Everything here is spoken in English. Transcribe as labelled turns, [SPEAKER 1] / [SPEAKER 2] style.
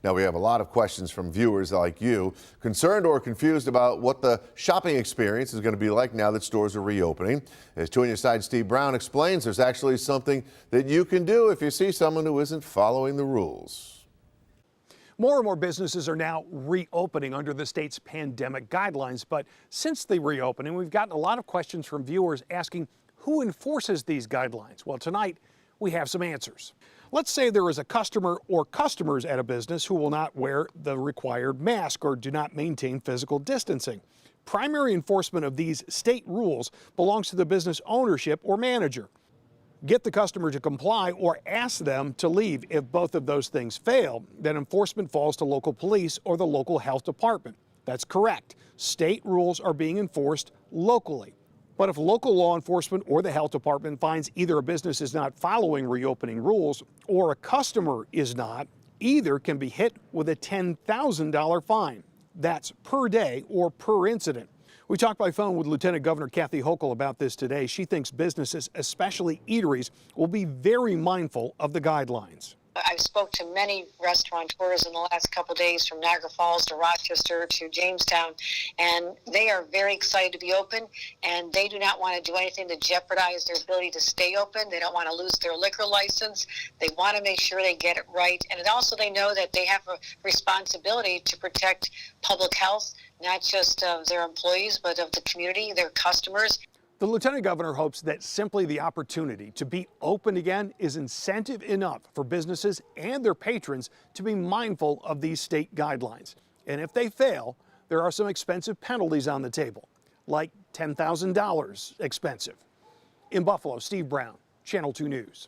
[SPEAKER 1] Now, we have a lot of questions from viewers like you, concerned or confused about what the shopping experience is going to be like now that stores are reopening. As 2 on your side Steve Brown explains, there's actually something that you can do if you see someone who isn't following the rules.
[SPEAKER 2] More and more businesses are now reopening under the state's pandemic guidelines. But since the reopening, we've gotten a lot of questions from viewers asking who enforces these guidelines. Well, tonight we have some answers. Let's say there is a customer or customers at a business who will not wear the required mask or do not maintain physical distancing. Primary enforcement of these state rules belongs to the business ownership or manager. Get the customer to comply or ask them to leave. If both of those things fail, then enforcement falls to local police or the local health department. That's correct. State rules are being enforced locally. But if local law enforcement or the health department finds either a business is not following reopening rules or a customer is not, either can be hit with a $10,000 fine. That's per day or per incident. We talked by phone with Lieutenant Governor Kathy Hochul about this today. She thinks businesses, especially eateries, will be very mindful of the guidelines.
[SPEAKER 3] I've spoke to many restaurateurs in the last couple of days, from Niagara Falls to Rochester to Jamestown, and they are very excited to be open, and they do not want to do anything to jeopardize their ability to stay open. They don't want to lose their liquor license. They want to make sure they get it right, and also they know that they have a responsibility to protect public health, not just of their employees, but of the community, their customers.
[SPEAKER 2] The Lieutenant Governor hopes that simply the opportunity to be open again is incentive enough for businesses and their patrons to be mindful of these state guidelines. And if they fail, there are some expensive penalties on the table, like $10,000 expensive. In Buffalo, Steve Brown, Channel 2 News.